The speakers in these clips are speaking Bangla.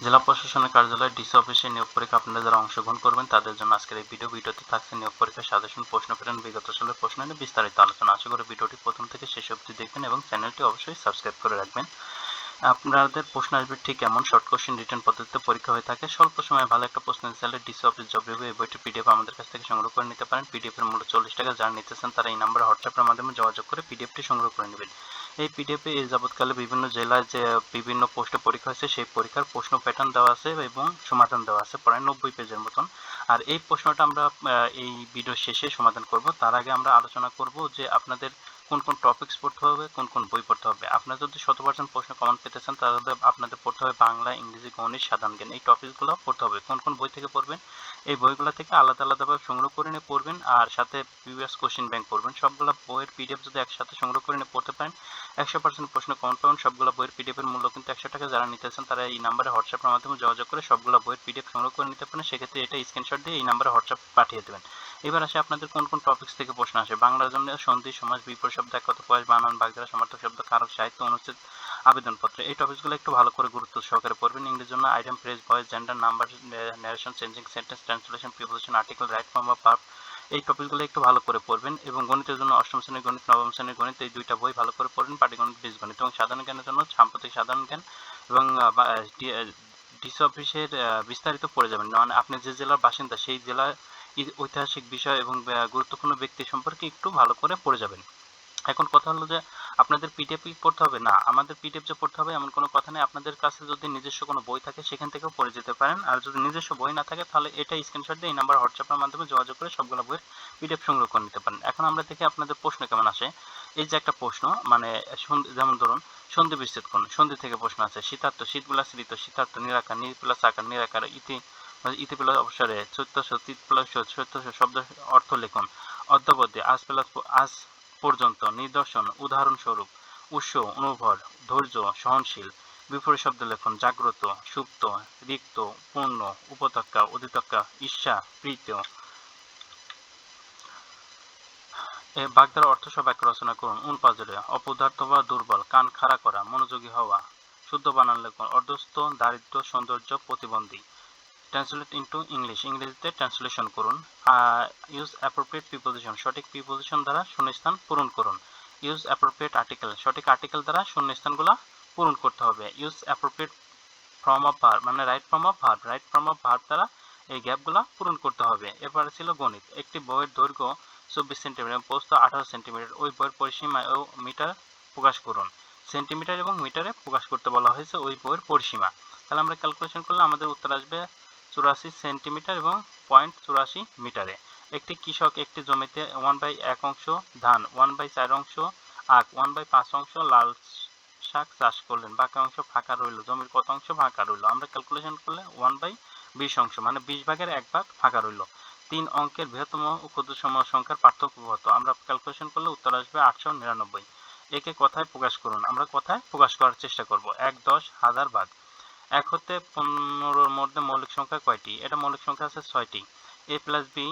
জেলা প্রশাসনের কার্যালয়ে ডিসি অফিসে নিয়োগ পরীক্ষা আপনারা যারা অংশগ্রহণ করবেন তাদের জন্য আজকের এই ভিডিওতে থাকছে নিয়োগ পরীক্ষার সাজেশন, প্রশ্ন প্যাটার্ন, বিগত সালের প্রশ্ন নিয়ে বিস্তারিত আলোচনা। আশা করি ভিডিওটি প্রথম থেকে শেষ অবধি দেখবেন এবং চ্যানেলটি অবশ্যই সাবস্ক্রাইব করে রাখবেন। আপনাদের প্রশ্ন আসবে ঠিক এমন শর্ট কোশ্চেন রিটেন পদ্ধতিতে পরীক্ষা হয়ে থাকে। স্বল্প সময়ে ভালো একটা প্রশ্ন চাইলে ডিসি অফিস জব রিভিউ এই বইটি পিডিএফ আমাদের কাছ থেকে সংগ্রহ করে নিতে পারেন। পিডিএফ এর মূল্য 40 টাকা। যারা নিতে চান তারা এই নাম্বারে হোয়াটসঅ্যাপের মাধ্যমে যোগাযোগ করে পিডিএফটি সংগ্রহ করে নেবেন। এই পিডিএফে এই যাবৎকালে বিভিন্ন জেলায় যে বিভিন্ন পোস্টে পরীক্ষা হয়েছে সেই পরীক্ষার প্রশ্ন প্যাটার্ন দেওয়া আছে এবং সমাধান দেওয়া আছে প্রায় 90 পেজের মতন। আর এই প্রশ্নটা আমরা এই ভিডিও শেষে সমাধান করব। তার আগে আমরা আলোচনা করব যে আপনাদের কোন কোন টপিকস পড়তে হবে, কোন কোন বই পড়তে হবে। আপনারা যদি 100% প্রশ্ন কমন পেতে চান তাহলে আপনাদের পড়তে হবে বাংলা, ইংরেজি, গণিত, সাধারণ জ্ঞান। এই টপিকসগুলো পড়তে হবে। কোন কোন বই থেকে পড়বেন, এই বইগুলো থেকে আলাদা আলাদাভাবে সংগ্রহ করে নিয়ে পড়বেন আর সাথে প্রিভিয়াস কোশ্চেন ব্যাংক পড়বেন। সবগুলো বইয়ের পিডিএফ যদি একসাথে সংগ্রহ করে নিয়ে পড়তে পারেন 100% প্রশ্ন কমন পাবেন। সবগুলো বইয়ের পিডিএফ এর মূল্য কিন্তু 100 টাকা। যারা নিতে চান তারা এই নাম্বারে হোয়াটসঅ্যাপের মাধ্যমে যোগাযোগ করে সবগুলো বইয়ের পিডিএফ সংগ্রহ করে নিতে পারেন। সেক্ষেত্রে এটা স্ক্রিনশট দিয়ে এই নাম্বারে হোয়াটসঅ্যাপ পাঠিয়ে দেবেন। এবার আসে আপনাদের কোন কোন টপিকস থেকে প্রশ্ন আসে। বাংলার জন্য সন্ধি, সমাস, বিপরীত শব্দ, একগত প্রয়াস, বানান, বাগধারা, সমার্থক শব্দ, কারক, সাহিত্য, অনুচ্ছেদ, আবেদনপত্র। এই টপিকসগুলো একটু ভালো করে গুরুত্ব সহকারে পড়বেন। ইংরেজির জন্য item, phrase, voice, gender, number, narration, changing sentence, translation, preposition, article, right form বা ভার্ব। এই টপিকগুলো একটু ভালো করে পড়বেন। এবং গণিতের জন্য অষ্টম শ্রেণীর গণিত, নবম শ্রেণীর গণিত, এই দুইটা বই ভালো করে পড়বেন। পাটিগণিত, বীজগণিত। এবং সাধারণ জ্ঞানের জন্য সাম্প্রতিক সাধারণ জ্ঞান এবং ডিসি অফিসের বিস্তারিত পড়ে যাবেন। মানে আপনি যে জেলার বাসিন্দা সেই জেলার ঐতিহাসিক বিষয় এবং গুরুত্বপূর্ণ ব্যক্তি সম্পর্কে একটু ভালো করে পড়ে যাবেন। এখন কথা হলো যে আপনাদের পিডিএফ পড়তে হবে না, আমাদের পিডিএফ যে পড়তে হবে এমন কোনো কথা নেই। আপনাদের কাছে যদি নিজস্ব কোনো বই থাকে সেখান থেকেও পড়ে যেতে পারেন। আর যদি নিজস্ব বই না থাকে তাহলে এটা স্ক্রিনশট দিয়ে এই নাম্বার হোয়াটসঅ্যাপের মাধ্যমে যোগাযোগ করে সবগুলো বইয়ের পিডিএফ সংগ্রহ করে নিতে পারেন। এখন আমরা দেখি আপনাদের প্রশ্ন কেমন আসে। এই যে একটা প্রশ্ন, মানে যেমন ধরুন সন্ধি বিচ্ছেদ কোন, সন্ধি থেকে প্রশ্ন আছে। শীতার্থ, শীত প্লাস ঋত, শীতার্থ, নিরাকার, নি প্লাস আকার, নিরাকার, ইতি, ইতি প্লাস অবসরে, চৈত্য, তিত প্লাস চৈত্য শব্দ অর্থ লিখুন। অদ্যাবধি, আজ প্লাস আজ পর্যন্ত, নিদর্শন, উদাহরণস্বরূপ, উৎস, অনুভর, ধৈর্য, সহনশীল। বিপরীত শব্দ লিখুন। জাগ্রত, সুপ্ত, রিক্ত, পূর্ণ, উপত্যকা, অধিত্যকা, ঈর্ষা, প্রীত। বাগধারা অর্থ সহ বাক্য রচনা করুন। উনপাজরে, অপদার্থ বা দুর্বল, কান খাড়া করা, মনোযোগী হওয়া। শুদ্ধ বানান লিখুন। অর্ধস্থ, দারিদ্র, সৌন্দর্য, প্রতিবন্ধী। ট্রান্সলেট ইনটু ইংলিশ, ইংরেজিতে ট্রান্সলেশন করুন। ইউজ অ্যাপ্রোপ্রিয়েট প্রিপোজিশন, সঠিক প্রিপোজিশন দ্বারা শূন্যস্থান পূরণ করুন। ইউজ অ্যাপ্রোপ্রিয়েট আর্টিকেল, সঠিক আর্টিকেল দ্বারা শূন্যস্থানগুলো পূরণ করতে হবে। Use appropriate form of verb, মানে right form of verb, right form of verb দ্বারা এই গ্যাপগুলো পূরণ করতে হবে। এরপরে ছিল গণিত। একটি বইয়ের দৈর্ঘ্য 24 সেন্টিমিটার এবং প্রস্থ 18 সেন্টিমিটার। ওই বইয়ের পরিসীমা ও মিটার প্রকাশ করুন। সেন্টিমিটার এবং মিটারে প্রকাশ করতে বলা হয়েছে ওই বইয়ের পরিসীমা। তাহলে আমরা ক্যালকুলেশন করলে আমাদের উত্তর আসবে 84 সেন্টিমিটার এবং 0.84 মিটারে। একটি কৃষক একটি জমিতে 1/1 অংশ ধান, 1/4 অংশ আখ, 1/5 অংশ লাল শাক চাষ করলেন। বাকি অংশ ফাঁকা রইল। জমির কত অংশ ফাঁকা রইল? আমরা ক্যালকুলেশন করলে 1/20 অংশ, মানে 20 ভাগের 1 ভাগ ফাঁকা রইল। 3 অঙ্কের বৃহত্তম ও ক্ষুদ্রতম সংখ্যার পার্থক্য কত? আমরা ক্যালকুলেশন করলে উত্তর আসবে 899। একে কথায় প্রকাশ করুন। আমরা কথায় প্রকাশ করার চেষ্টা করব। 1, 10, 1000 ভাগ। 1 হতে 15-র মধ্যে মৌলিক সংখ্যা কয়টি? এটা মৌলিক সংখ্যা আছে 6টি। a plus B,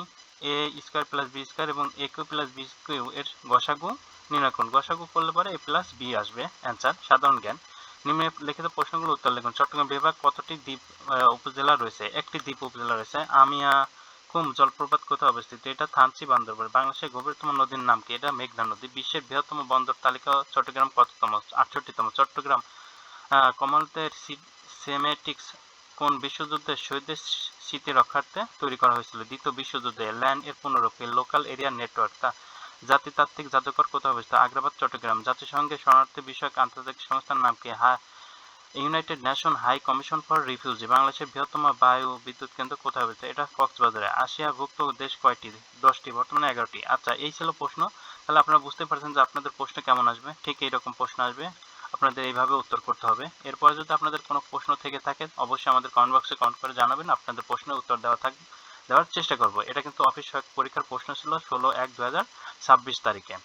A square plus B square এবং A cube plus B cube এর গসাগু নির্ণয় করুন। গসাগু করলে পরে এ প্লাস বি আসবে অ্যান্সার। সাধারণ জ্ঞান। নিম্নে লিখিত প্রশ্নগুলো উত্তর লিখুন। চট্টগ্রাম বিভাগ কতটি দ্বীপ উপজেলা রয়েছে? একটি দ্বীপ উপজেলা রয়েছে। আমিয়াখুম জলপ্রপাত কোথায় অবস্থিত? এটা থানচি বান্দরবান। বাংলাদেশের গভীরতম নদীর নাম কি? এটা মেঘনা নদী। বিশ্বের বৃহত্তম বন্দর তালিকা চট্টগ্রাম কততম? 68তম। চট্টগ্রাম কমনওয়েলথ সিমেটিক্স কোন বিশ্বযুদ্ধের শহীদদের স্মৃতি রক্ষার্থে তৈরি করা হয়েছিল? দ্বিতীয় বিশ্বযুদ্ধে। ল্যান্ড এর পুনরুক্তি। Local area network. জাতিতাত্ত্বিক জাদুঘর কোথায় অবস্থিত? আগ্রাবাদ, চট্টগ্রাম। জাতিসংঘের শরণার্থী বিষয়ক আন্তর্জাতিক সংস্থার নাম কি? United Nation High Commission for Refugee. বাংলাদেশের বৃহত্তম বায়ু বিদ্যুৎ কেন্দ্র কোথায় অবস্থিত? এটা কক্সবাজারে। আসিয়াভুক্ত দেশ কয়টি? 10টি, বর্তমানে 11টি। আচ্ছা, এই ছিল প্রশ্ন। তাহলে আপনারা বুঝতে পারছেন যে আপনাদের প্রশ্ন কেমন আসবে। ঠিক এইরকম প্রশ্ন আসবে, আপনাদের এইভাবে উত্তর করতে হবে। এরপরে যদি আপনাদের কোনো প্রশ্ন থেকে থাকে অবশ্যই আমাদের কমেন্ট বক্সে কমেন্ট করে জানাবেন। আপনাদের প্রশ্নের উত্তর দেওয়ার চেষ্টা করব। এটা কিন্তু অফিস পরীক্ষার প্রশ্ন ছিল 16/1/2026 তারিখে।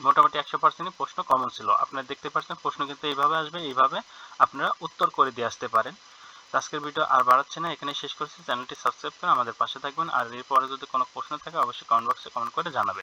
মোটামুটি 100%ই প্রশ্ন কমন ছিল। আপনারা দেখতে পাচ্ছেন প্রশ্ন কিন্তু এইভাবে আসবে, এইভাবে আপনারা উত্তর করে দিয়ে আসতে পারেন। আজকের ভিডিও আর বাড়াচ্ছি না, এখানে শেষ করছি। চ্যানেলটি সাবস্ক্রাইব করে আমাদের পাশে থাকবেন। আর এরপরে যদি কোনো প্রশ্ন থাকে অবশ্যই কমেন্ট বক্সে কমেন্ট করে জানাবেন।